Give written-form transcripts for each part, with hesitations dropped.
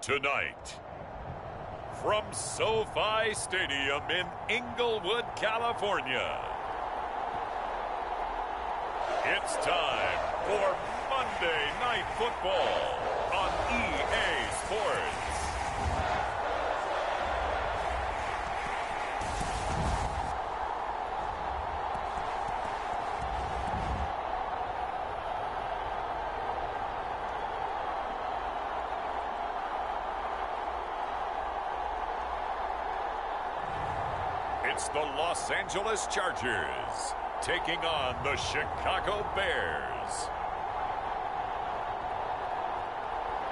Tonight, from SoFi Stadium in Inglewood, California, it's time for Monday Night Football on EA Sports. It's the Los Angeles Chargers taking on the Chicago Bears.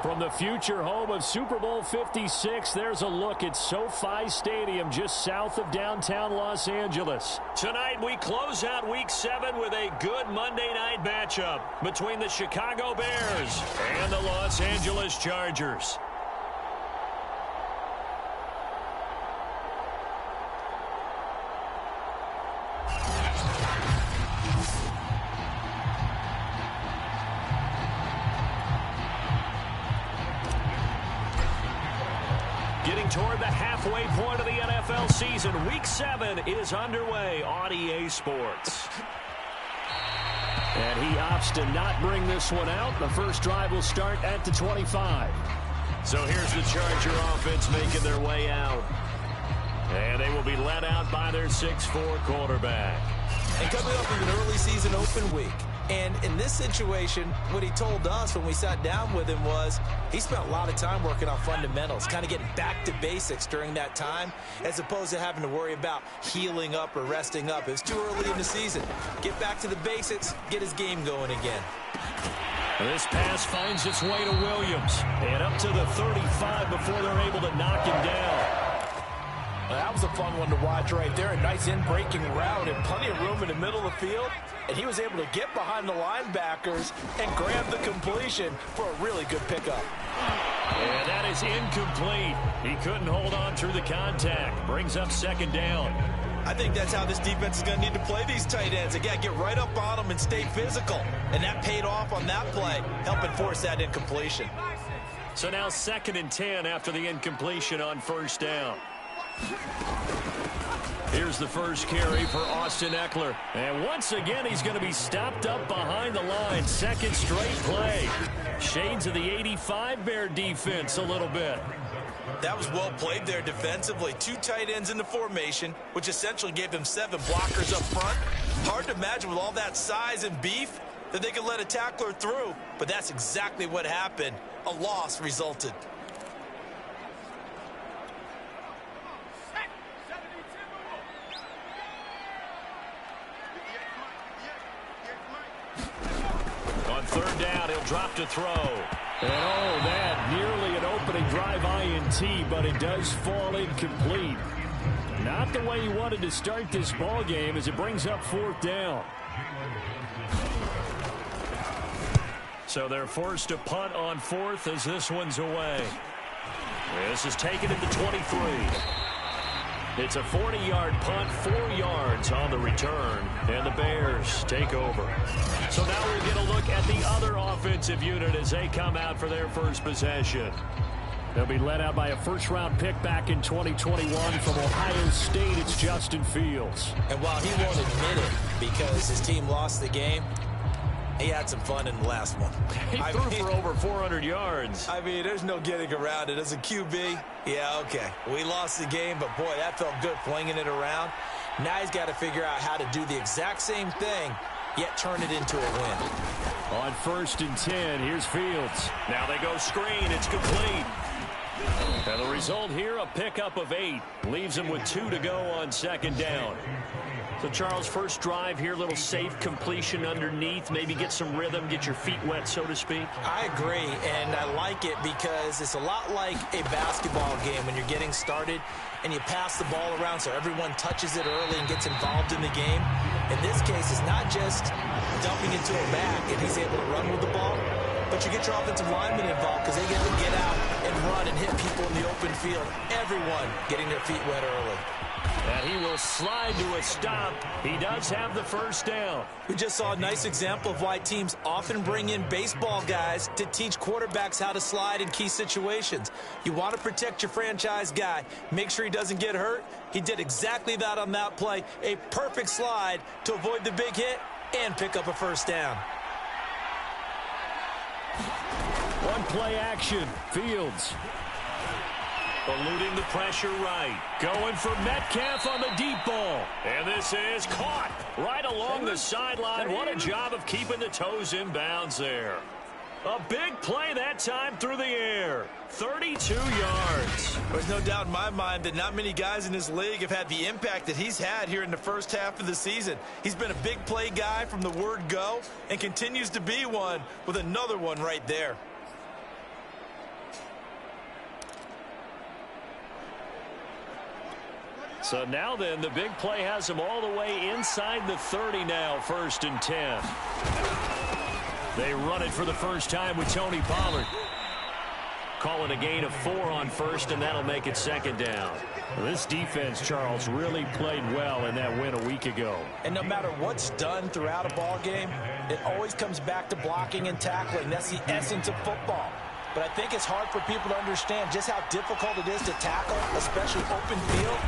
From the future home of Super Bowl 56, there's a look at SoFi Stadium just south of downtown Los Angeles. Tonight we close out Week 7 with a good Monday night matchup between the Chicago Bears and the Los Angeles Chargers. Getting toward the halfway point of the NFL season, Week 7 is underway on EA Sports. And he opts to not bring this one out. The first drive will start at the 25. So here's the Charger offense making their way out. And they will be led out by their 6'4" quarterback. And coming up with an early season open week. And in this situation, what he told us when we sat down with him was he spent a lot of time working on fundamentals, kind of getting back to basics during that time, as opposed to having to worry about healing up or resting up. It was too early in the season. Get back to the basics, get his game going again. This pass finds its way to Williams. And up to the 35 before they're able to knock him down. That was a fun one to watch right there. A nice in-breaking route and plenty of room in the middle of the field. And he was able to get behind the linebackers and grab the completion for a really good pickup. And that is incomplete. He couldn't hold on through the contact. Brings up second down. I think that's how this defense is going to need to play these tight ends. Again, get right up on them and stay physical. And that paid off on that play, helping force that incompletion. So now 2nd and 10 after the incompletion on first down. Here's the first carry for Austin Ekeler. And once again, he's going to be stopped up behind the line. Second straight play. Shades of the 85 Bear defense a little bit. That was well played there defensively. 2 tight ends in the formation, which essentially gave them 7 blockers up front. Hard to imagine with all that size and beef that they could let a tackler through. But that's exactly what happened. A loss resulted. Third down, he'll drop to throw. And oh, that nearly an opening drive INT, but it does fall incomplete. Not the way he wanted to start this ball game as it brings up 4th down. So they're forced to punt on 4th as this one's away. This is taken at the 23. It's a 40-yard punt, 4 yards on the return, and the Bears take over. So now we'll get a look at the other offensive unit as they come out for their first possession. They'll be led out by a first-round pick back in 2021 from Ohio State. It's Justin Fields. And while he won't admit it because his team lost the game, he had some fun in the last one. He threw for over 400 yards. I mean, there's no getting around it. As a QB, yeah, okay. We lost the game, but boy, that felt good flinging it around. Now he's got to figure out how to do the exact same thing, yet turn it into a win. On 1st and 10, here's Fields. Now they go screen. It's complete. And the result here, a pickup of 8. Leaves him with 2 to go on 2nd down. So, Charles, first drive here, little safe completion underneath, maybe get some rhythm, get your feet wet, so to speak. I agree, and I like it because it's a lot like a basketball game when you're getting started and you pass the ball around so everyone touches it early and gets involved in the game. In this case, it's not just dumping it to a back and he's able to run with the ball, but you get your offensive linemen involved because they get to get out and run and hit people in the open field. Everyone getting their feet wet early. And he will slide to a stop. He does have the first down. We just saw a nice example of why teams often bring in baseball guys to teach quarterbacks how to slide in key situations. You want to protect your franchise guy. Make sure he doesn't get hurt. He did exactly that on that play. A perfect slide to avoid the big hit and pick up a first down. One play action. Fields eluding the pressure right. Going for Metcalf on the deep ball. And this is caught right along the sideline. What a job of keeping the toes in bounds there. A big play that time through the air. 32 yards. There's no doubt in my mind that not many guys in this league have had the impact that he's had here in the first half of the season. He's been a big play guy from the word go and continues to be one with another one right there. So now then, the big play has him all the way inside the 30 now, 1st and 10. They run it for the first time with Tony Pollard. Call it a gain of 4 on first, and that'll make it 2nd down. This defense, Charles, really played well in that win a week ago. And no matter what's done throughout a ball game, it always comes back to blocking and tackling. That's the essence of football. But I think it's hard for people to understand just how difficult it is to tackle, especially open field.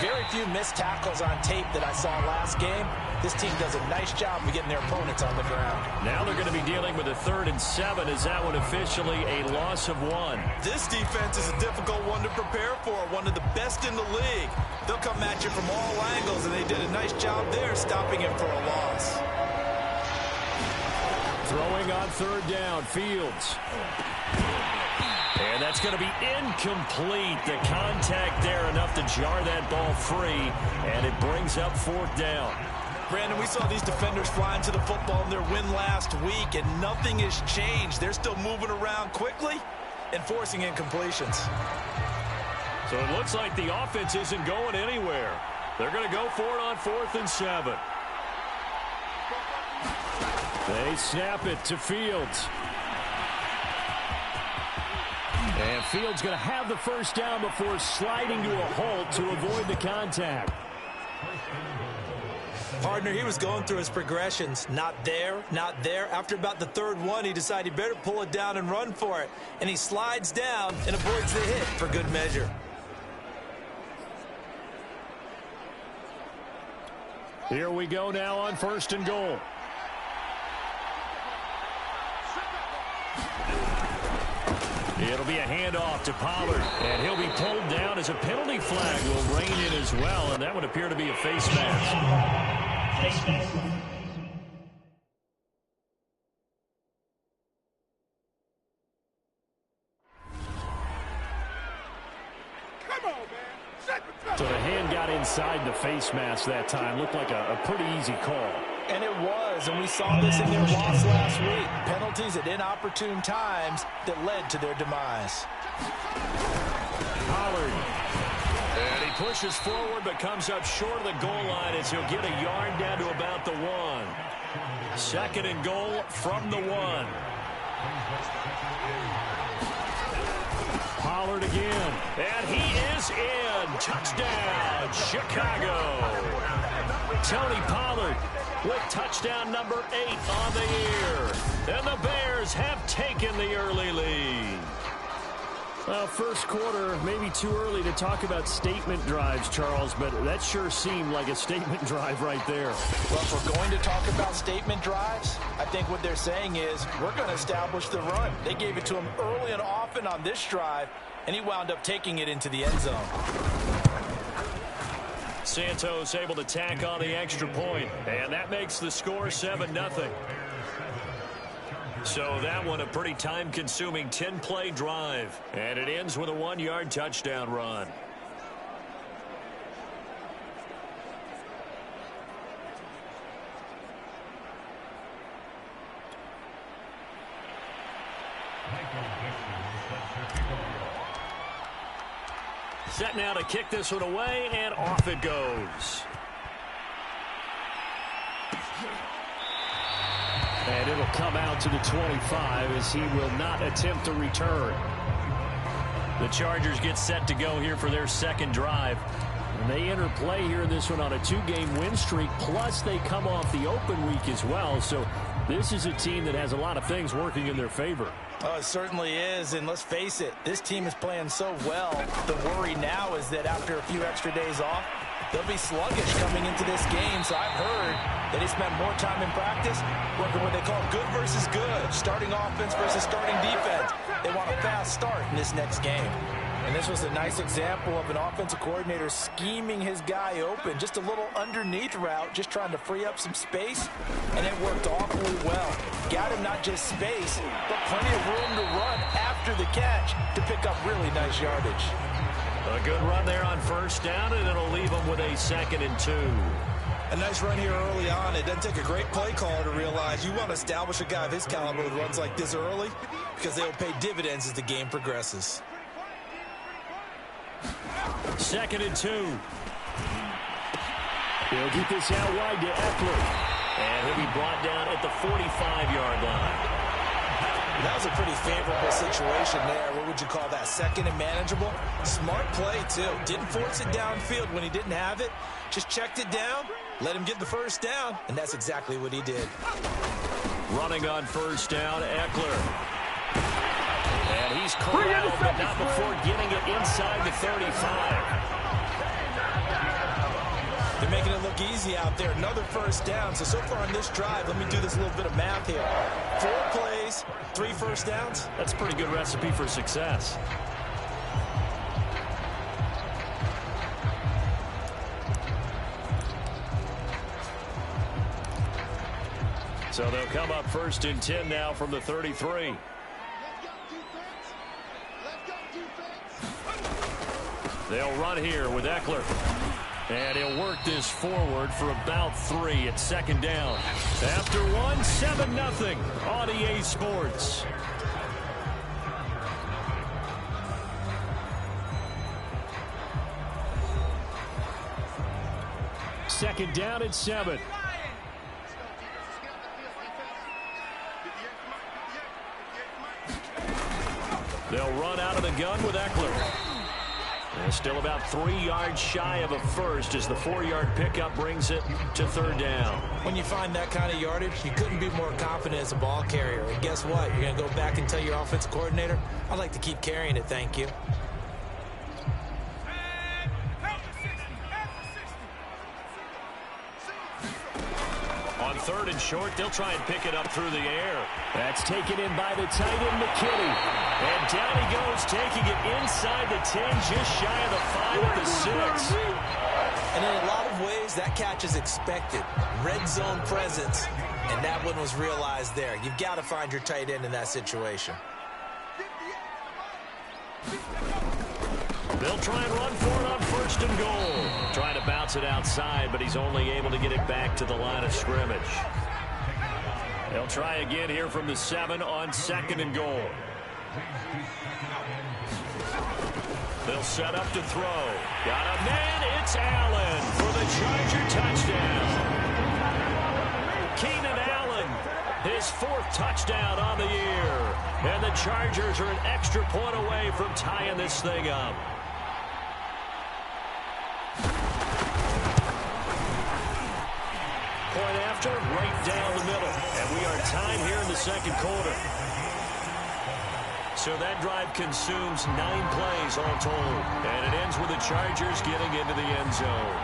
Very few missed tackles on tape that I saw last game. This team does a nice job of getting their opponents on the ground. Now they're going to be dealing with a 3rd and 7. Is that one officially a loss of 1? This defense is a difficult one to prepare for, one of the best in the league. They'll come at you from all angles, and they did a nice job there stopping him for a loss. Throwing on 3rd down, Fields. And that's going to be incomplete. The contact there enough to jar that ball free, and it brings up 4th down. Brandon, we saw these defenders flying to the football in their win last week, and nothing has changed. They're still moving around quickly and forcing incompletions. So it looks like the offense isn't going anywhere. They're going to go for it on 4th and 7. They snap it to Fields. And Fields going to have the first down before sliding to a halt to avoid the contact. Partner, he was going through his progressions. Not there, not there. After about the 3rd one, he decided he better pull it down and run for it. And he slides down and avoids the hit for good measure. Here we go now on 1st and goal. It'll be a handoff to Pollard, and he'll be pulled down as a penalty flag will rein in as well, and that would appear to be a face mask. Face mask. So the hand got inside the face mask that time. Looked like a pretty easy call. And it was, and we saw this in their loss last week. Penalties at inopportune times that led to their demise. Pollard. And he pushes forward but comes up short of the goal line as he'll get a yard down to about the 1. 2nd and goal from the 1. Pollard again. And he is in. Touchdown, Chicago. Tony Pollard with touchdown number 8 on the year. And the Bears have taken the early lead. Well, first quarter, maybe too early to talk about statement drives, Charles, but that sure seemed like a statement drive right there. Well, if we're going to talk about statement drives, I think what they're saying is we're going to establish the run. They gave it to him early and often on this drive, and he wound up taking it into the end zone. Santos able to tack on the extra point, and that makes the score 7-0. So that one a pretty time-consuming 10-play drive, and it ends with a 1-yard touchdown run. Set now to kick this one away, and off it goes. And it'll come out to the 25 as he will not attempt to return. The Chargers get set to go here for their second drive. And they enter play here in this one on a 2-game win streak, plus they come off the open week as well. So this is a team that has a lot of things working in their favor. Oh, it certainly is, and let's face it, this team is playing so well. The worry now is that after a few extra days off, they'll be sluggish coming into this game. So I've heard that they spent more time in practice working what they call good versus good, starting offense versus starting defense. They want a fast start in this next game. And this was a nice example of an offensive coordinator scheming his guy open. Just a little underneath route, just trying to free up some space, and it worked awfully well. Got him not just space, but plenty of room to run after the catch to pick up really nice yardage. A good run there on first down, and it'll leave them with a 2nd and 2. A nice run here early on. It doesn't take a great play caller to realize you want to establish a guy of his caliber who runs like this early, because they'll pay dividends as the game progresses. 2nd and 2. He'll get this out wide to Eckler. And he'll be brought down at the 45-yard line. That was a pretty favorable situation there. What would you call that? 2nd and manageable? Smart play, too. Didn't force it downfield when he didn't have it. Just checked it down, let him get the first down, and that's exactly what he did. Running on first down, Eckler. And he's corralled, but not before getting it inside the 35. They're making it look easy out there. Another first down. So far on this drive, let me do this little bit of math here. 4 plays, 3 first downs. That's a pretty good recipe for success. So they'll come up 1st and 10 now from the 33. They'll run here with Eckler. And he'll work this forward for about 3 at 2nd down. After 1, 7-0 on EA Sports. Second down at 7. They'll run out of the gun with Eckler. And still about 3 yards shy of a first as the 4-yard pickup brings it to 3rd down. When you find that kind of yardage, you couldn't be more confident as a ball carrier. And guess what? You're going to go back and tell your offensive coordinator, I'd like to keep carrying it, thank you. On 3rd and short, they'll try and pick it up through the air. That's taken in by the tight end, McKinney. And down he goes, taking it inside the 10, just shy of the 5 at the 6. And in a lot of ways, that catch is expected. Red zone presence, and that one was realized there. You've got to find your tight end in that situation. They'll try and run for it on 1st and goal. Trying to bounce it outside, but he's only able to get it back to the line of scrimmage. They'll try again here from the 7 on 2nd and goal. They'll set up to throw. Got a man. It's Allen for the Charger touchdown. Keenan Allen, his 4th touchdown on the year. And the Chargers are an extra point away from tying this thing up. Point after, right down the middle. And we are tied here in the 2nd quarter. So that drive consumes 9 plays all told. And it ends with the Chargers getting into the end zone.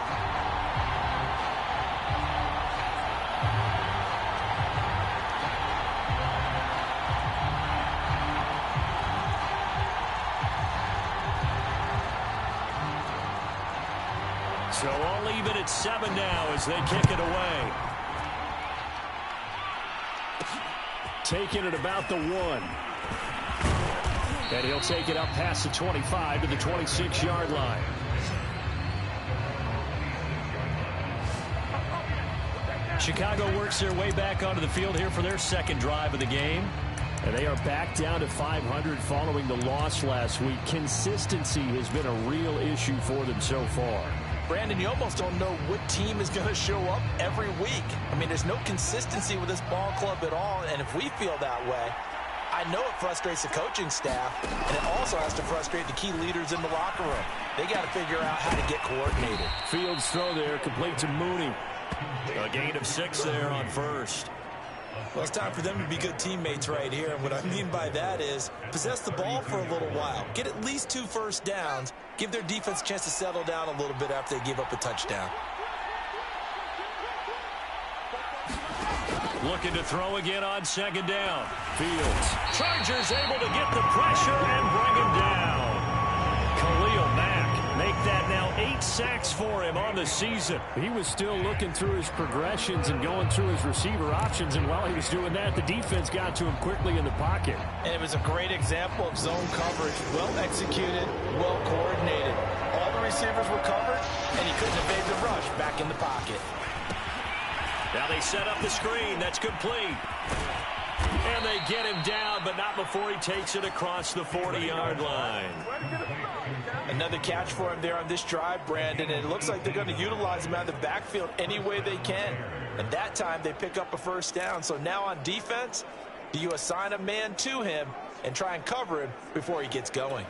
So all even at 7 now as they kick it away. Taking it about the 1. And he'll take it up past the 25 to the 26-yard line. Chicago works their way back onto the field here for their 2nd drive of the game. And they are back down to 500 following the loss last week. Consistency has been a real issue for them so far. Brandon, you almost don't know what team is going to show up every week. I mean, there's no consistency with this ball club at all, and if we feel that way, I know it frustrates the coaching staff, and it also has to frustrate the key leaders in the locker room. They got to figure out how to get coordinated. Fields throw there, complete to Mooney. A gain of 6 there on first. Well, it's time for them to be good teammates right here. And what I mean by that is possess the ball for a little while. Get at least 2 first downs. Give their defense a chance to settle down a little bit after they give up a touchdown. Looking to throw again on second down. Fields. Chargers able to get the pressure and bring him down. Khalil Mack make that now 8 sacks for him on the season. He was still looking through his progressions and going through his receiver options, and while he was doing that, the defense got to him quickly in the pocket. And it was a great example of zone coverage. Well executed, well coordinated. All the receivers were covered, and he couldn't evade the rush back in the pocket. Now they set up the screen. That's complete. And they get him down, but not before he takes it across the 40-yard line. Another catch for him there on this drive, Brandon, and it looks like they're going to utilize him out of the backfield any way they can. And that time they pick up a first down. So now on defense, do you assign a man to him and try and cover him before he gets going?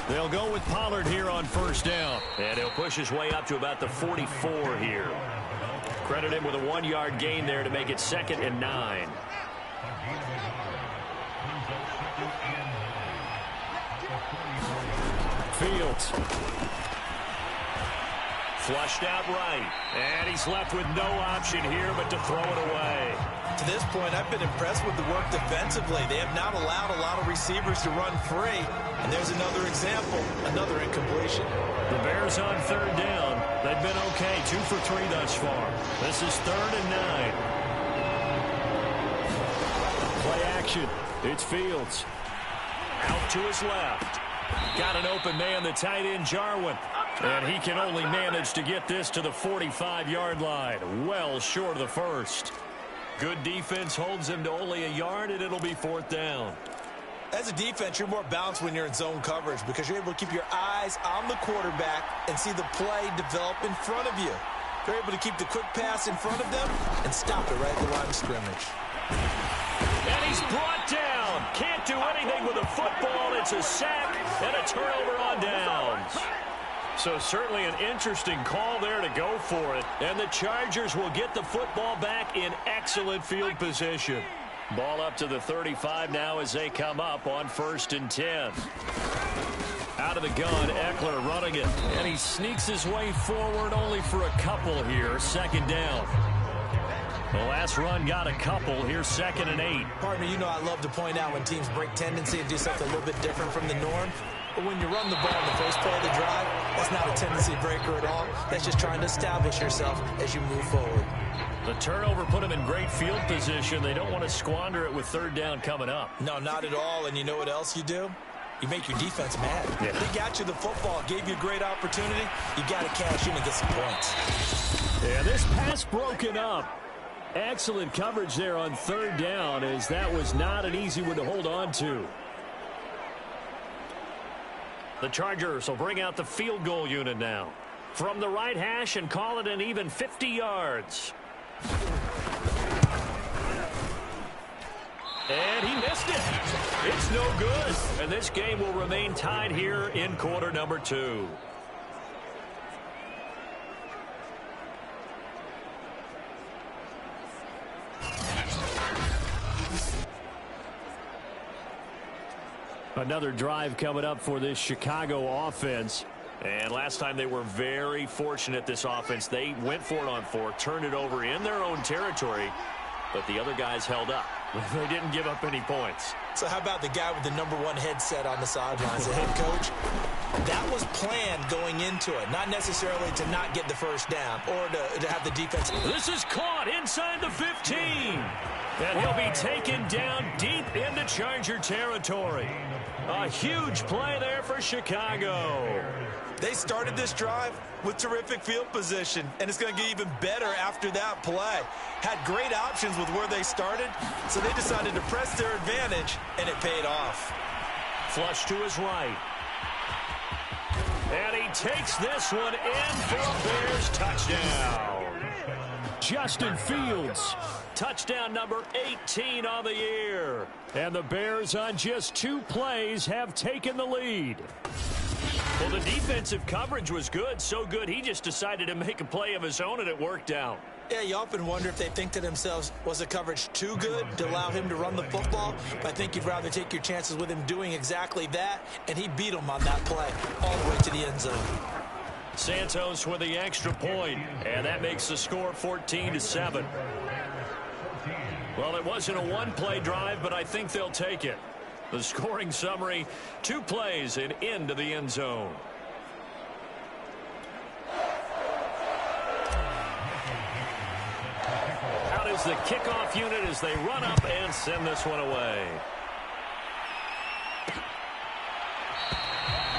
They'll go with Pollard here on first down. And he'll push his way up to about the 44 here. Credit him with a 1-yard gain there to make it 2nd and 9. Fields. Flushed out right. And he's left with no option here but to throw it away. To this point, I've been impressed with the work defensively. They have not allowed a lot of receivers to run free. And there's another example, another incompletion. The Bears on third down. They've been okay, 2 for 3 thus far. This is 3rd and 9. Play action. It's Fields. Out to his left. Got an open man, the tight end, Jarwin. And he can only manage to get this to the 45-yard line. Well short of the first. Good defense holds him to only a yard, and it'll be 4th down. As a defense, you're more balanced when you're in zone coverage because you're able to keep your eyes on the quarterback and see the play develop in front of you. You're able to keep the quick pass in front of them and stop it right at the line of scrimmage. And he's brought down. Can't do anything with a football. It's a sack and a turnover on downs. So certainly an interesting call there to go for it. And the Chargers will get the football back in excellent field position. Ball up to the 35 now as they come up on 1st and 10. Out of the gun, Eckler running it. And he sneaks his way forward only for a couple here. 2nd down. The last run got a couple. Here's 2nd and 8. Partner, you know I love to point out when teams break tendency and do something a little bit different from the norm. But when you run the ball in the first play of the drive, that's not a tendency breaker at all. That's just trying to establish yourself as you move forward. The turnover put them in great field position. They don't want to squander it with 3rd down coming up. No, not at all. And you know what else you do? You make your defense mad. Yeah. They got you the football, gave you a great opportunity. You got to cash in and get some points. Yeah, this pass broken up. Excellent coverage there on 3rd down, as that was not an easy one to hold on to. The Chargers will bring out the field goal unit now. From the right hash and call it an even 50 yards. And he missed it. It's no good. And this game will remain tied here in quarter number 2. Another drive coming up for this Chicago offense. And last time they were very fortunate, this offense. They went for it on 4, turned it over in their own territory, but the other guys held up. They didn't give up any points. So how about the guy with the #1 headset on the sidelines, the head coach? That was planned going into it, not necessarily to not get the first down or to have the defense. This is caught inside the 15. And he'll be taken down deep into Charger territory. A huge play there for Chicago. They started this drive with terrific field position, and it's going to get even better after that play. Had great options with where they started, so they decided to press their advantage, and it paid off. Flush to his right. And he takes this one in for a Bears touchdown. Justin Fields. Touchdown number 18 on the year. And the Bears on just 2 plays have taken the lead. Well, the defensive coverage was good, so good he just decided to make a play of his own, and it worked out. Yeah, you often wonder if they think to themselves, was the coverage too good to allow him to run the football? But I think you'd rather take your chances with him doing exactly that, and he beat him on that play all the way to the end zone. Santos with the extra point, and that makes the score 14-7. Well, it wasn't a one-play drive, but I think they'll take it. The scoring summary, 2 plays and into the end zone. Out is the kickoff unit as they run up and send this one away.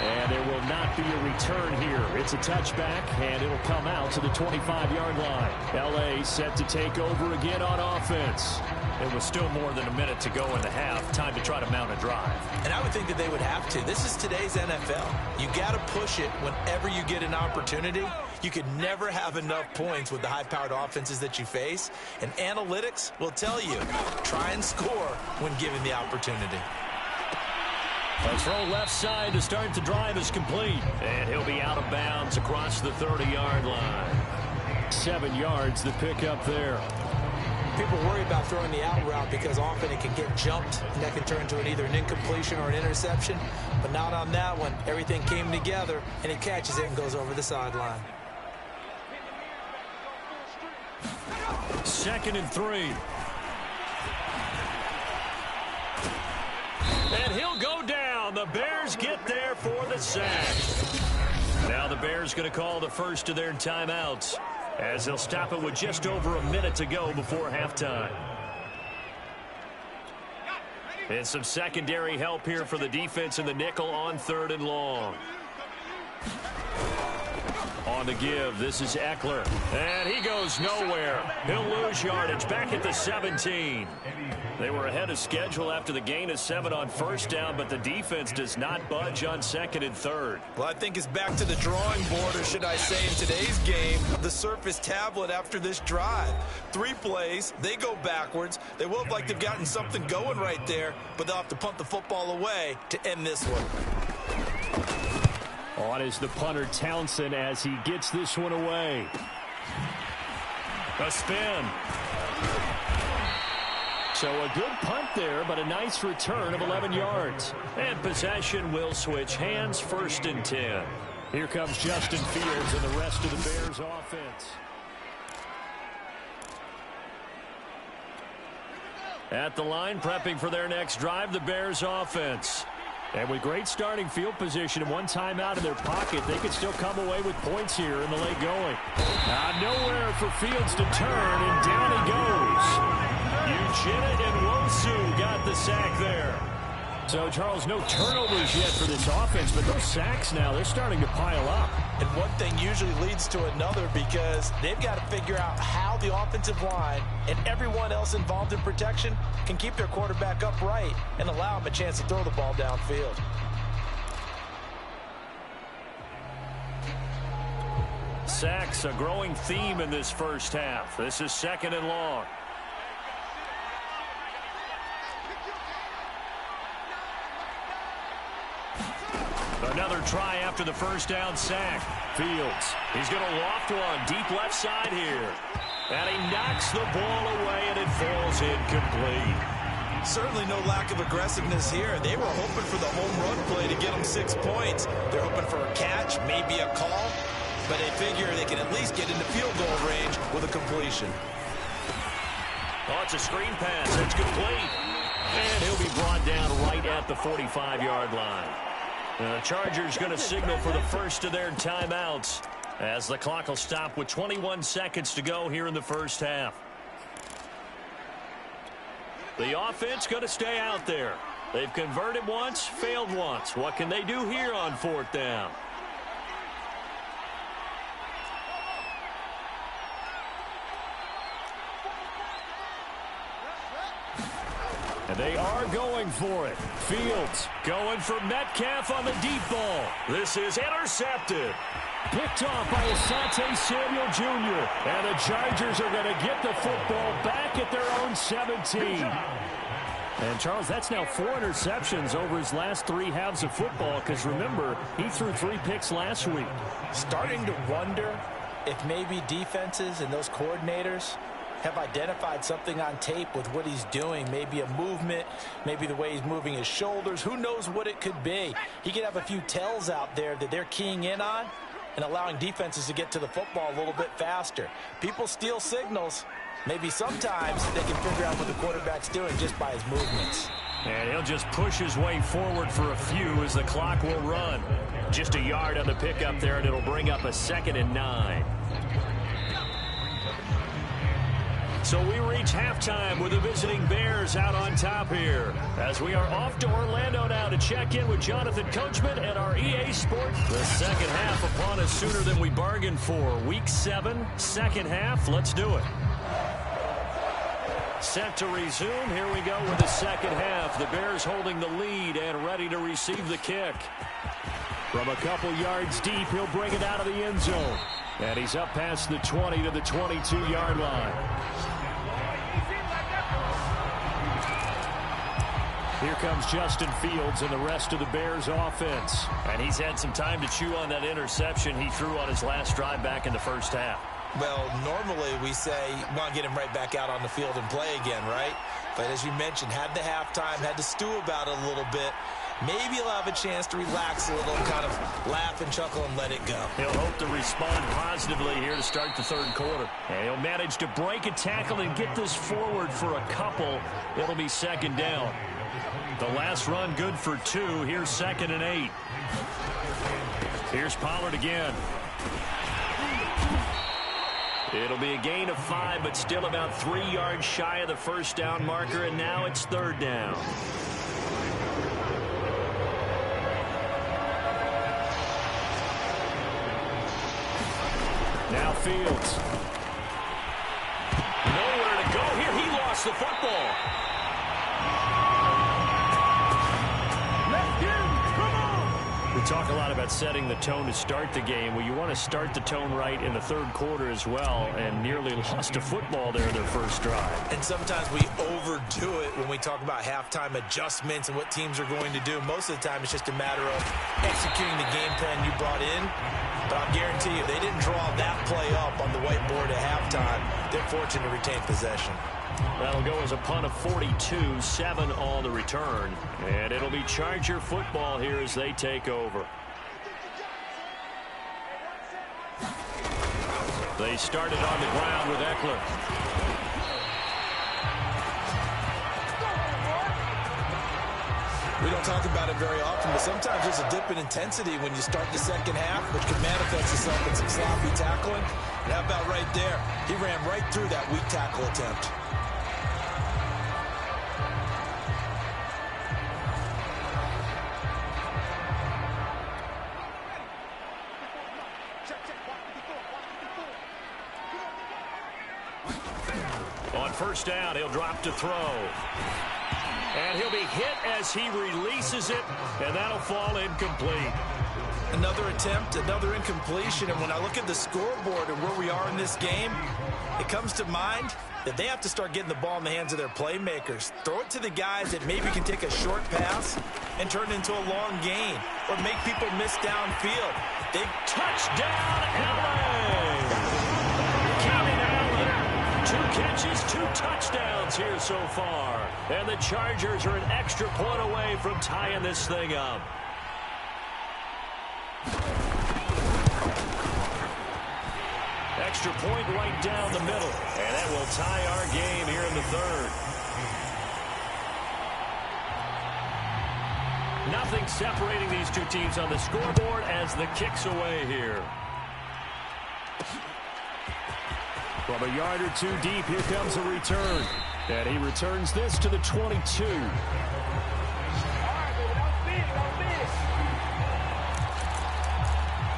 And there will not be a return here. It's a touchback, and it'll come out to the 25-yard line. L.A. set to take over again on offense. It was still more than a minute to go in the half. Time to try to mount a drive. And I would think that they would have to. This is today's NFL. You got to push it whenever you get an opportunity. You could never have enough points with the high-powered offenses that you face. And analytics will tell you, try and score when given the opportunity. A throw left side to start the drive is complete. And he'll be out of bounds across the 30-yard line. 7 yards the pickup there. People worry about throwing the out route because often it can get jumped, and that can turn into either an incompletion or an interception. But not on that one. Everything came together, and he catches it and goes over the sideline. 2nd and 3. And he'll go down. The Bears get there for the sack. Now the Bears going to call the first of their timeouts, as they'll stop it with just over a minute to go before halftime. And some secondary help here for the defense in the nickel on 3rd and long. On the give, this is Eckler. And he goes nowhere. He'll lose yardage back at the 17. They were ahead of schedule after the gain of 7 on 1st down, but the defense does not budge on 2nd and 3rd. Well, I think it's back to the drawing board, or should I say in today's game, the Surface tablet after this drive. 3 plays, they go backwards. They will look like they've gotten something going right there, but they'll have to punt the football away to end this one. On is the punter Townsend as he gets this one away. A spin. So a good punt there, but a nice return of 11 yards. And possession will switch hands, 1st and 10. Here comes Justin Fields and the rest of the Bears offense. At the line, prepping for their next drive, the Bears offense. And with great starting field position and 1 timeout in their pocket, they could still come away with points here in the late going. Nowhere for Fields to turn, and down he goes. Uchenna Nwosu got the sack there. So, Charles, no turnovers yet for this offense, but those sacks now, they're starting to pile up. And one thing usually leads to another because they've got to figure out how the offensive line and everyone else involved in protection can keep their quarterback upright and allow him a chance to throw the ball downfield. Sacks, a growing theme in this first half. This is 2nd and long. Another try after the 1st down sack. Fields, he's going to loft one deep left side here. And he knocks the ball away, and it falls incomplete. Certainly no lack of aggressiveness here. They were hoping for the home run play to get them 6 points. They're hoping for a catch, maybe a call, but they figure they can at least get into field goal range with a completion. Oh, it's a screen pass. It's complete. And he'll be brought down right at the 45-yard line. The Chargers going to signal for the first of their timeouts as the clock will stop with 21 seconds to go here in the first half. The offense going to stay out there. They've converted once, failed once. What can they do here on 4th down? And they are going for it. Fields going for Metcalf on the deep ball. This is intercepted. Picked off by Asante Samuel Jr. And the Chargers are going to get the football back at their own 17. And, Charles, that's now 4 interceptions over his last 3 halves of football because, remember, he threw 3 picks last week. Starting to wonder if maybe defenses and those coordinators have identified something on tape with what he's doing. Maybe a movement, maybe the way he's moving his shoulders. Who knows what it could be? He could have a few tells out there that they're keying in on and allowing defenses to get to the football a little bit faster. People steal signals. Maybe sometimes they can figure out what the quarterback's doing just by his movements. And he'll just push his way forward for a few as the clock will run. Just a yard on the pickup there, and it'll bring up a 2nd and 9. So we reach halftime with the visiting Bears out on top here. As we are off to Orlando now to check in with Jonathan Coachman at our EA Sports. The second half upon us sooner than we bargained for. Week 7, second half. Let's do it. Set to resume. Here we go with the second half. The Bears holding the lead and ready to receive the kick. From a couple yards deep, he'll bring it out of the end zone. And he's up past the 20 to the 22-yard line. Here comes Justin Fields and the rest of the Bears offense. And he's had some time to chew on that interception he threw on his last drive back in the first half. Well, normally we say, want to get him right back out on the field and play again, right? But as you mentioned, had the halftime, had to stew about it a little bit. Maybe he'll have a chance to relax a little, kind of laugh and chuckle and let it go. He'll hope to respond positively here to start the third quarter. And he'll manage to break a tackle and get this forward for a couple. It'll be 2nd down. The last run good for 2. Here's 2nd and 8. Here's Pollard again. It'll be a gain of 5, but still about 3 yards shy of the first down marker, and now it's 3rd down. Now Fields. Nowhere to go here. He lost the football. We talk a lot about setting the tone to start the game. Well, you want to start the tone right in the third quarter as well, and nearly lost a football there in their first drive. And sometimes we overdo it when we talk about halftime adjustments and what teams are going to do. Most of the time, it's just a matter of executing the game plan you brought in. But I'll guarantee you, they didn't draw that play up on the whiteboard at halftime. They're fortunate to retain possession. That'll go as a punt of 42, 7 on the return. And it'll be Charger football here as they take over. They started on the ground with Eckler. We don't talk about it very often, but sometimes there's a dip in intensity when you start the second half, which can manifest itself in some sloppy tackling. And how about right there? He ran right through that weak tackle attempt. On first down, he'll drop to throw. And he'll be hit as he releases it, and that'll fall incomplete. Another attempt, another incompletion, and when I look at the scoreboard and where we are in this game, it comes to mind that they have to start getting the ball in the hands of their playmakers. Throw it to the guys that maybe can take a short pass and turn it into a long gain or make people miss downfield. They touchdown, LA! Keenan Allen, 2 catches, 2 touchdowns here so far. And the Chargers are an extra point away from tying this thing up. Extra point right down the middle. And that will tie our game here in the third. Nothing separating these two teams on the scoreboard as the kick's away here. From a yard or 2 deep, here comes a return. And he returns this to the 22.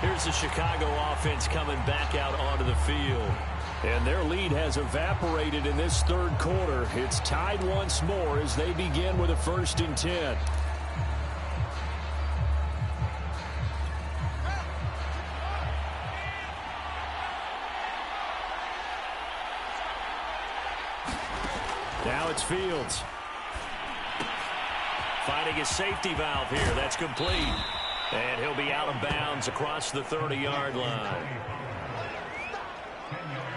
Here's the Chicago offense coming back out onto the field. And their lead has evaporated in this third quarter. It's tied once more as they begin with a 1st and 10. Now it's Fields. Finding his safety valve here. That's complete. And he'll be out of bounds across the 30-yard line.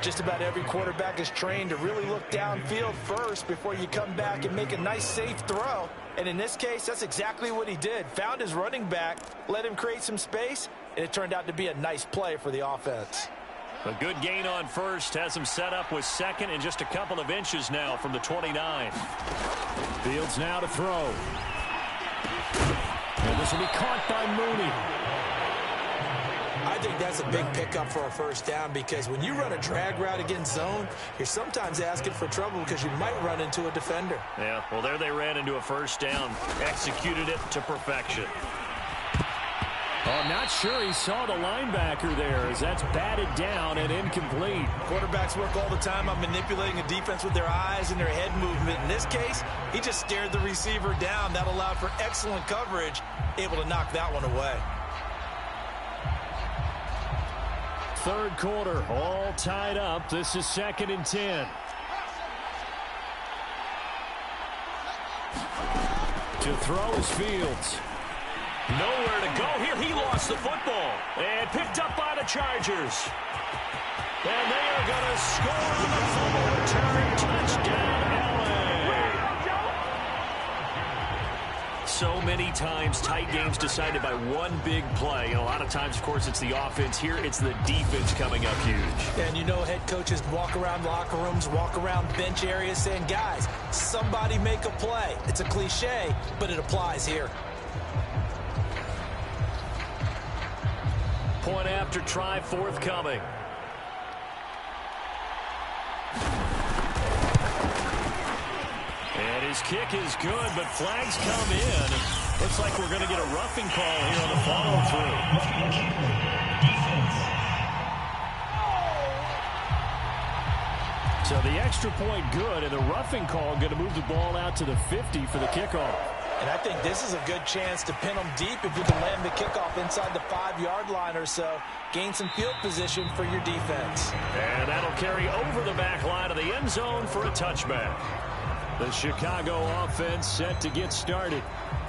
Just about every quarterback is trained to really look downfield first before you come back and make a nice, safe throw. And in this case, that's exactly what he did. Found his running back, let him create some space, and it turned out to be a nice play for the offense. A good gain on first has him set up with second and just a couple of inches now from the 29. Fields now to throw. And this will be caught by Mooney. I think that's a big pickup for a first down because when you run a drag route against zone, you're sometimes asking for trouble because you might run into a defender. Yeah, well, there they ran into a first down. Executed it to perfection. Oh, I'm not sure he saw the linebacker there as that's batted down and incomplete. Quarterbacks work all the time on manipulating a defense with their eyes and their head movement. In this case, he just stared the receiver down. That allowed for excellent coverage, able to knock that one away. Third quarter, all tied up. This is 2nd and 10. To throw is Fields. Nowhere to go here. He lost the football. And picked up by the Chargers. And they are going to score on the fumble return. Touchdown, LA. So many times tight games decided by one big play. And a lot of times, of course, it's the offense. Here, it's the defense coming up huge. And you know head coaches walk around locker rooms, walk around bench areas saying, guys, somebody make a play. It's a cliche, but it applies here. Point after try forthcoming. And his kick is good, but flags come in. Looks like we're going to get a roughing call here on the follow-through. So the extra point good, and the roughing call going to move the ball out to the 50 for the kickoff. And I think this is a good chance to pin them deep if you can land the kickoff inside the 5-yard line or so. Gain some field position for your defense. And that'll carry over the back line of the end zone for a touchback. The Chicago offense set to get started.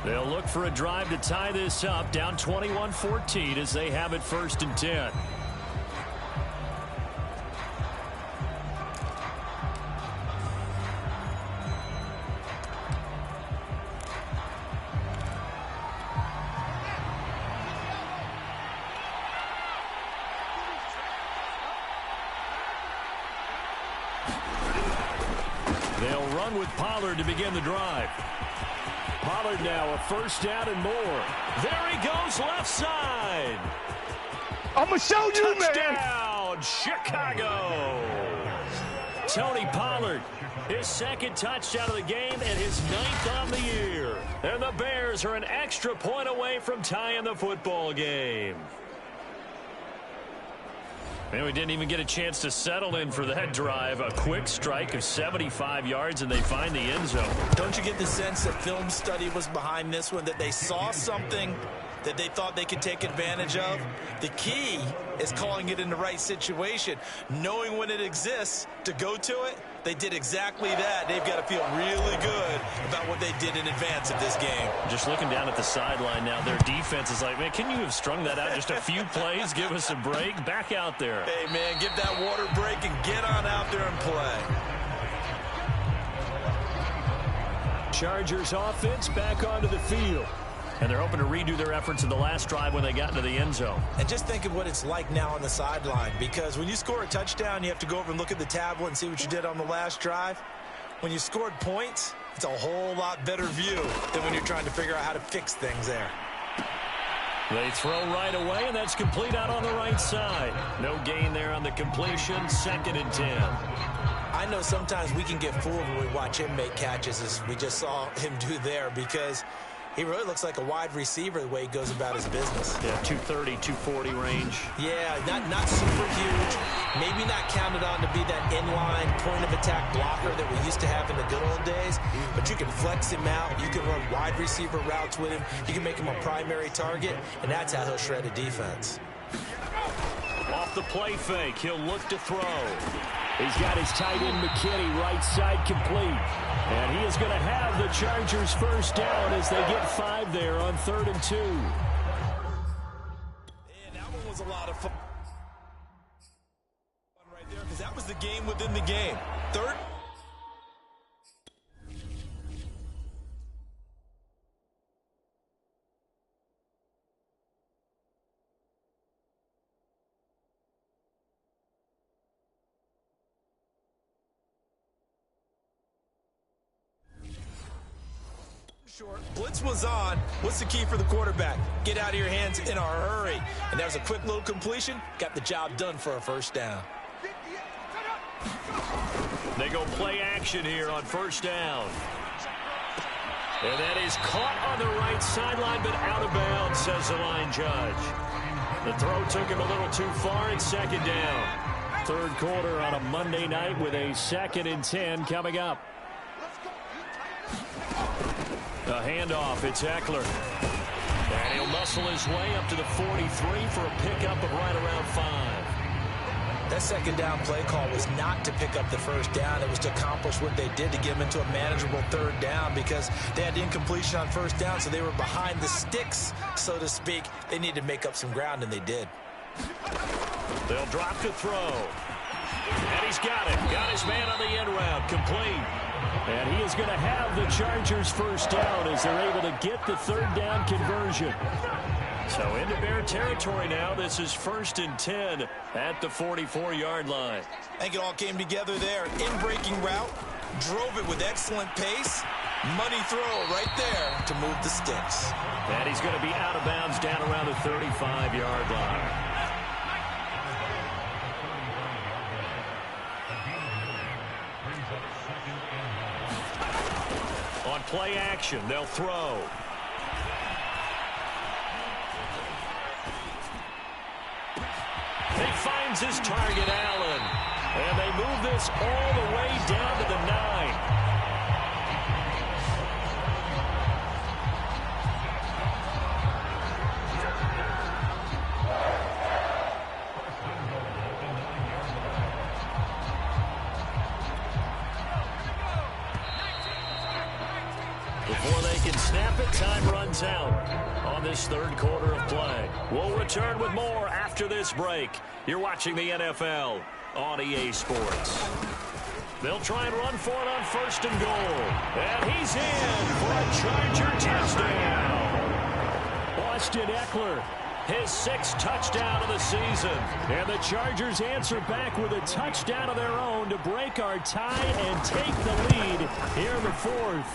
They'll look for a drive to tie this up, down 21-14 as they have it 1st and 10. They'll run with Pollard to begin the drive. Pollard now a first down and more. There he goes, left side. I'm going to show you, Touchdown, Chicago. Tony Pollard, his 2nd touchdown of the game and his 9th on the year. And the Bears are an extra point away from tying the football game. And we didn't even get a chance to settle in for that drive. A quick strike of 75 yards, and they find the end zone. Don't you get the sense that film study was behind this one, that they saw something that they thought they could take advantage of? The key is calling it in the right situation, knowing when it exists to go to it. They did exactly that. They've got to feel really good about what they did in advance of this game. Just looking down at the sideline now, their defense is like, man, can you have strung that out just a few plays? Give us a break. Back out there. Hey, man, give that water break and get on out there and play. Chargers offense back onto the field. And they're hoping to redo their efforts in the last drive when they got into the end zone. And just think of what it's like now on the sideline, because when you score a touchdown, you have to go over and look at the tablet and see what you did on the last drive. When you scored points, it's a whole lot better view than when you're trying to figure out how to fix things there. They throw right away, and that's complete out on the right side. No gain there on the completion, 2nd and 10. I know sometimes we can get fooled when we watch him make catches, as we just saw him do there, because he really looks like a wide receiver the way he goes about his business. Yeah, 230, 240 range. Yeah, not super huge. Maybe not counted on to be that inline point-of-attack blocker that we used to have in the good old days. But you can flex him out. You can run wide receiver routes with him. You can make him a primary target, and that's how he'll shred a defense. Off the play fake, he'll look to throw. He's got his tight end McKinney right side complete. And he is going to have the Chargers first down as they get 5 there on 3rd and 2. And that one was a lot of fun right there because that was the game within the game. 3rd. Short. Blitz was on. What's the key for the quarterback? Get out of your hands in a hurry. And that was a quick little completion. Got the job done for a first down. They go play action here on first down. And that is caught on the right sideline, but out of bounds, says the line judge. The throw took him a little too far, and 2nd down. 3rd quarter on a Monday night with a 2nd and 10 coming up. A handoff, it's Eckler. And he'll muscle his way up to the 43 for a pickup of right around 5. That 2nd down play call was not to pick up the first down. It was to accomplish what they did to get them into a manageable 3rd down because they had incompletion on first down, so they were behind the sticks, so to speak. They needed to make up some ground, and they did. They'll drop to throw. And he's got it. Got his man on the end route. Complete. And he is going to have the Chargers first down as they're able to get the 3rd down conversion. So into Bear territory now. This is 1st and 10 at the 44-yard line. I think it all came together there. In-breaking route. Drove it with excellent pace. Money throw right there to move the sticks. And he's going to be out of bounds down around the 35-yard line. On play action, they'll throw. He finds his target, Allen. And they move this all the way down to the 9. Before they can snap it, time runs out on this 3rd quarter of play. We'll return with more after this break. You're watching the NFL on EA Sports. They'll try and run for it on 1st and goal. And he's in for a Charger touchdown. Austin Eckler, his 6th touchdown of the season. And the Chargers answer back with a touchdown of their own to break our tie and take the lead here in the 4th.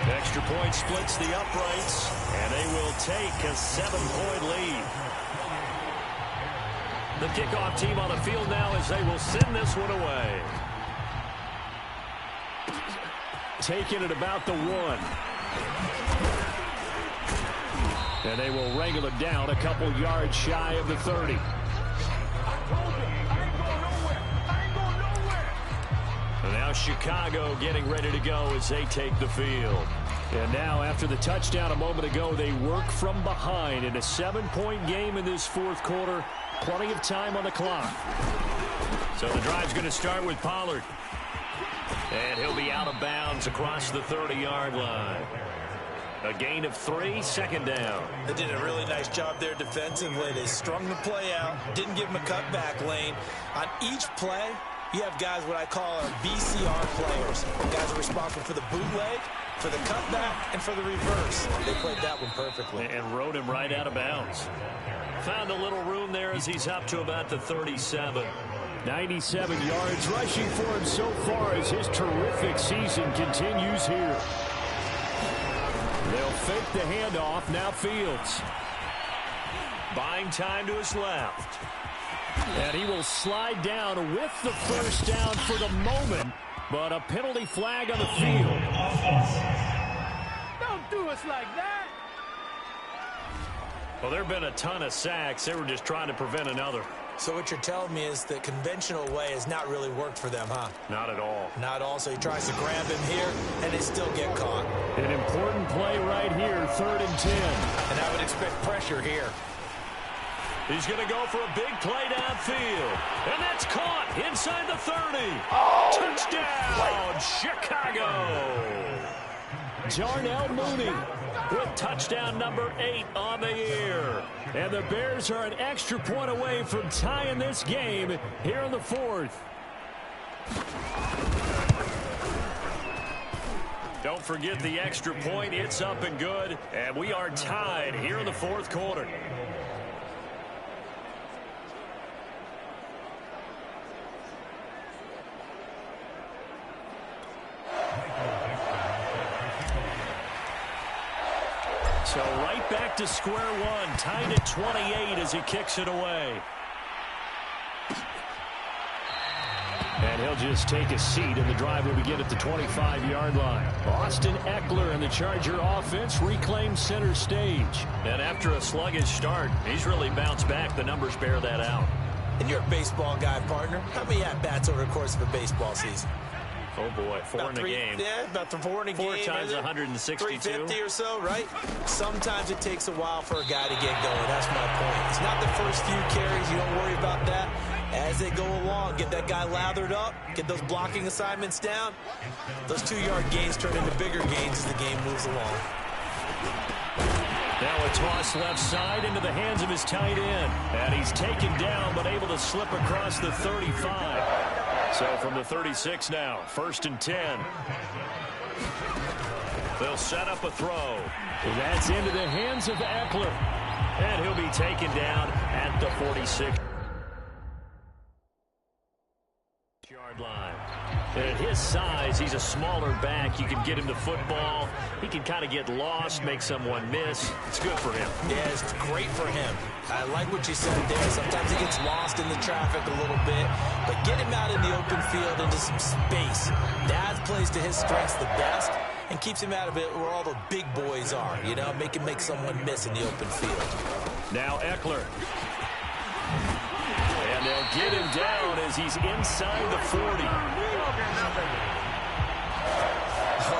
Extra point splits the uprights, and they will take a 7-point lead. The kickoff team on the field now as they will send this one away. Taking it about the 1. And they will wrangle it down a couple yards shy of the 30. And now Chicago getting ready to go as they take the field. And now after the touchdown a moment ago, they work from behind in a 7-point game in this 4th quarter. Plenty of time on the clock. So the drive's going to start with Pollard. And he'll be out of bounds across the 30-yard line. A gain of 3, 2nd down. They did a really nice job there defensively. They strung the play out, didn't give him a cutback lane. On each play, you have guys what I call our BCR players. Guys are responsible for the bootleg, for the cutback, and for the reverse. They played that one perfectly. And rode him right out of bounds. Found a little room there as he's up to about the 37. 97 yards rushing for him so far as his terrific season continues here. They'll fake the handoff. Now Fields. Buying time to his left. And he will slide down with the first down for the moment. But a penalty flag on the field. Don't do us like that. Well, there have been a ton of sacks. They were just trying to prevent another. So what you're telling me is the conventional way has not really worked for them, huh? Not at all. Not all. So he tries to grab him here, and they still get caught. An important play right here, 3rd and 10. And I would expect pressure here. He's going to go for a big play downfield. And that's caught inside the 30. Touchdown, Chicago. Darnell Mooney with touchdown number 8 on the year. And the Bears are an extra point away from tying this game here in the 4th. Don't forget the extra point. It's up and good. And we are tied here in the 4th quarter. So right back to square one, tied at 28 as he kicks it away. And he'll just take a seat, and the drive will begin at the 25-yard line. Austin Ekeler and the Charger offense reclaim center stage. And after a sluggish start, he's really bounced back. The numbers bear that out. And you're a baseball guy, partner. How many at-bats over the course of a baseball season? Oh, boy, 4 in a game. Yeah, about 4 in a game. 4 times 162. 350 or so, right? Sometimes it takes a while for a guy to get going. That's my point. It's not the first few carries. You don't worry about that. As they go along, get that guy lathered up, get those blocking assignments down. Those 2-yard gains turn into bigger gains as the game moves along. Now a toss left side into the hands of his tight end. And he's taken down, but able to slip across the 35. So from the 36 now, 1st and 10. They'll set up a throw. That's into the hands of Ekeler. And he'll be taken down at the 46. Yard line. And at his size, he's a smaller back. You can get him the football. He can kind of get lost, make someone miss. It's good for him. Yeah, it's great for him. I like what you said there. Sometimes he gets lost in the traffic a little bit, but get him out in the open field into some space. That plays to his strengths the best and keeps him out of it where all the big boys are, you know, make someone miss in the open field. Now Ekeler. And they'll get him down as he's inside the 40.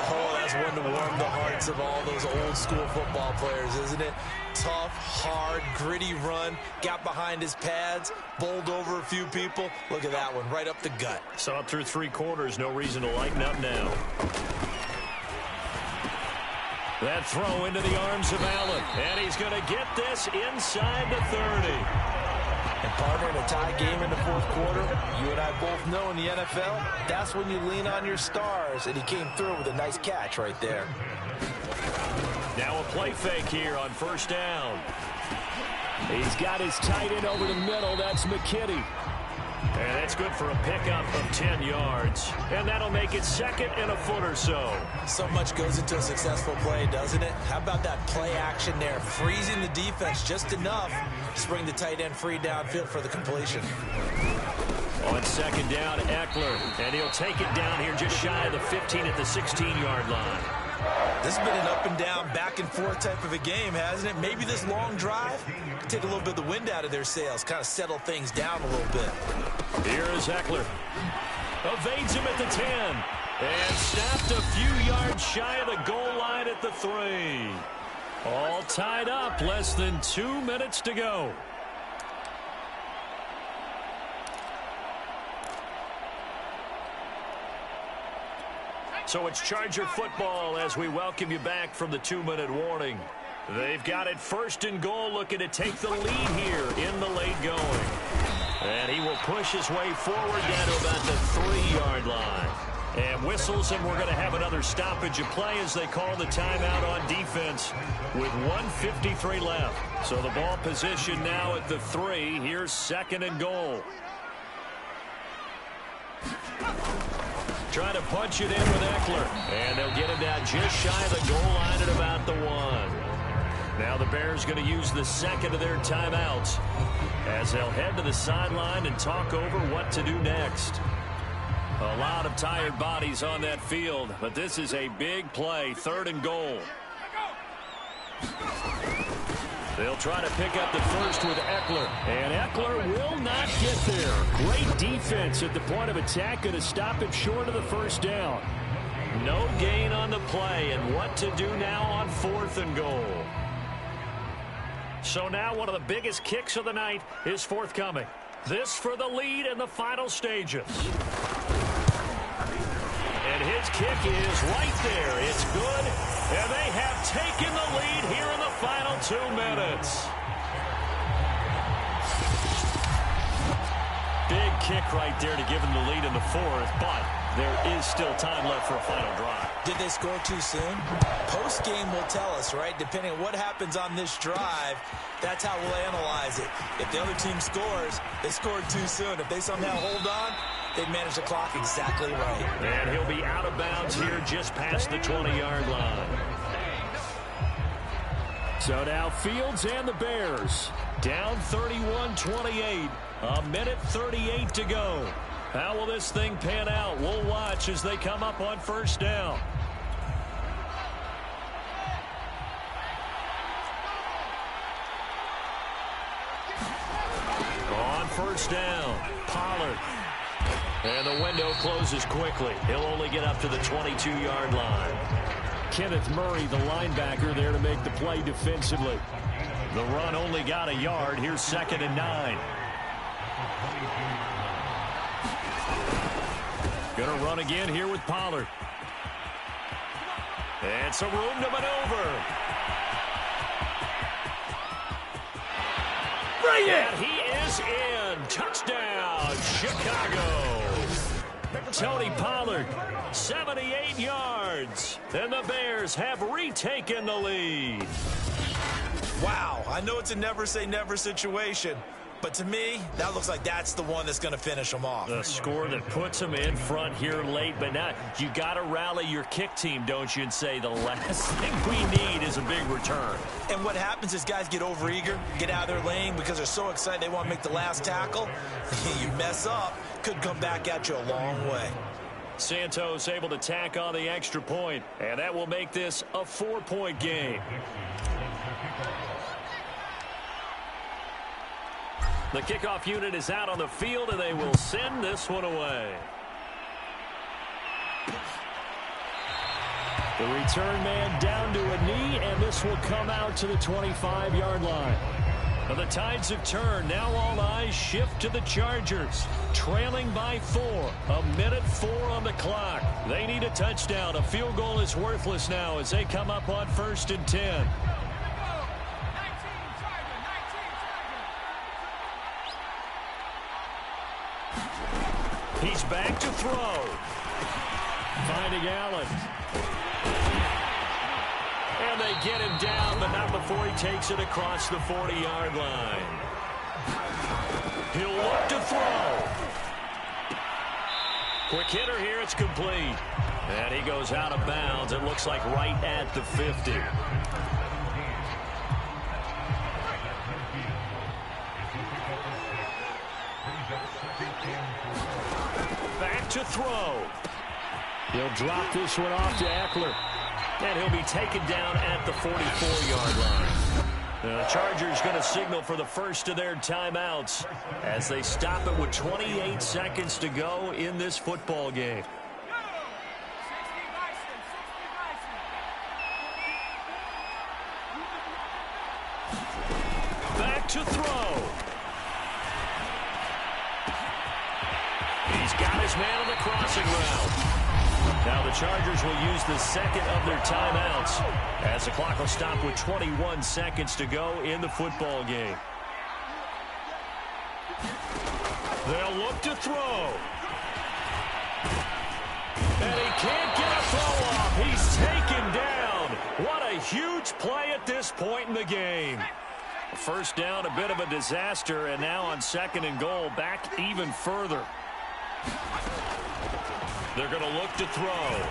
Oh, that's one to warm the hearts of all those old school football players, isn't it? Tough, hard, gritty run, got behind his pads, bowled over a few people. Look at that one, right up the gut. Saw it through 3 quarters, no reason to lighten up now. That throw into the arms of Allen, and he's going to get this inside the 30. And partner, in a tie game in the 4th quarter, you and I both know in the NFL, that's when you lean on your stars, and he came through with a nice catch right there. Now a play fake here on 1st down. He's got his tight end over the middle. That's McKinney. And that's good for a pickup of 10 yards. And that'll make it 2nd and a foot or so. So much goes into a successful play, doesn't it? How about that play action there? Freezing the defense just enough to bring the tight end free downfield for the completion. On 2nd down, Ekeler. And he'll take it down here just shy of the 15 at the 16-yard line. This has been an up and down, back and forth type of a game, hasn't it? Maybe this long drive could take a little bit of the wind out of their sails, kind of settle things down a little bit. Here is Ekeler. Evades him at the 10. And stopped a few yards shy of the goal line at the 3. All tied up, less than 2 minutes to go. So it's Charger football as we welcome you back from the 2-minute warning. They've got it 1st and goal, looking to take the lead here in the late going. And he will push his way forward down to about the 3-yard line. And whistles, and we're going to have another stoppage of play as they call the timeout on defense with 1:53 left. So the ball position now at the 3. Here's 2nd and goal. Trying to punch it in with Ekeler. And they'll get him down just shy of the goal line at about the 1. Now the Bears going to use the 2nd of their timeouts as they'll head to the sideline and talk over what to do next. A lot of tired bodies on that field, but this is a big play, 3rd and goal. They'll try to pick up the first with Ekeler. And Ekeler will not get there. Great defense at the point of attack, going to stop it short of the 1st down. No gain on the play, and what to do now on 4th and goal. So now one of the biggest kicks of the night is forthcoming. This for the lead in the final stages. And his kick is right there. It's good. And they have taken the lead here in the final 2 minutes. Big kick right there to give them the lead in the fourth, but there is still time left for a final drive. Did they score too soon? Post-game will tell us, right? Depending on what happens on this drive, that's how we'll analyze it. If the other team scores, they scored too soon. If they somehow hold on, they manage the clock exactly right. And he'll be out of bounds here just past the 20-yard line. So now Fields and the Bears down 31-28. A minute 38 to go. How will this thing pan out? We'll watch as they come up on first down. On first down, Pollard. And the window closes quickly. He'll only get up to the 22-yard line. Kenneth Murray, the linebacker, there to make the play defensively. The run only got a yard. Here's 2nd and 9. Going to run again here with Pollard. And some room to maneuver. Bring it! And he is in. Touchdown, Chicago. Tony Pollard, 78 yards. And the Bears have retaken the lead. Wow, I know it's a never-say-never situation, but to me, that looks like that's the one that's going to finish them off. The score that puts them in front here late, but now you got to rally your kick team, don't you, and say the last thing we need is a big return. And what happens is guys get overeager, get out of their lane because they're so excited they want to make the last tackle. You mess up, could come back at you a long way. Santos able to tack on the extra point, and that will make this a 4-point game. The kickoff unit is out on the field, and they will send this one away. The return man down to a knee, and this will come out to the 25-yard line. Now the tides have turned. Now all eyes shift to the Chargers, trailing by 4. A minute 4 on the clock. They need a touchdown. A field goal is worthless now as they come up on 1st and 10. He's back to throw. Finding Allen. And they get him down, but not before he takes it across the 40-yard line. He'll look to throw. Quick hitter here, it's complete. And he goes out of bounds. It looks like right at the 50. Back to throw. He'll drop this one off to Eckler. And he'll be taken down at the 44-yard line. The Chargers going to signal for the first of their timeouts as they stop it with 28 seconds to go in this football game. Back to throw. He's got his man on the crossing route. Now the Chargers will use the second of their timeouts as the clock will stop with 21 seconds to go in the football game. They'll look to throw. And he can't get a throw off. He's taken down. What a huge play at this point in the game. First down, a bit of a disaster, and now on 2nd and goal, back even further. They're going to look to throw.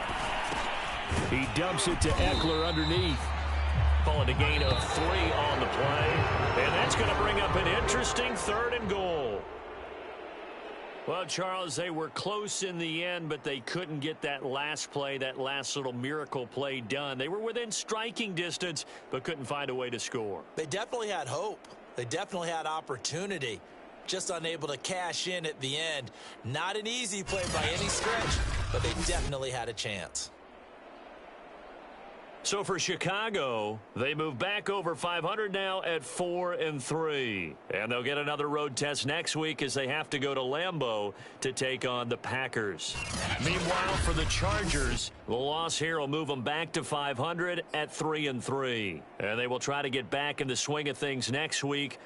He dumps it to Eckler underneath. Calling a gain of 3 on the play. And that's going to bring up an interesting 3rd and goal. Well, Charles, they were close in the end, but they couldn't get that last play, that last little miracle play done. They were within striking distance, but couldn't find a way to score. They definitely had hope. They definitely had opportunity. Just unable to cash in at the end. Not an easy play by any stretch, but they definitely had a chance. So for Chicago, they move back over 500 now at 4-3. And they'll get another road test next week as they have to go to Lambeau to take on the Packers. Meanwhile, for the Chargers, the loss here will move them back to 500 at 3-3. And they will try to get back in the swing of things next week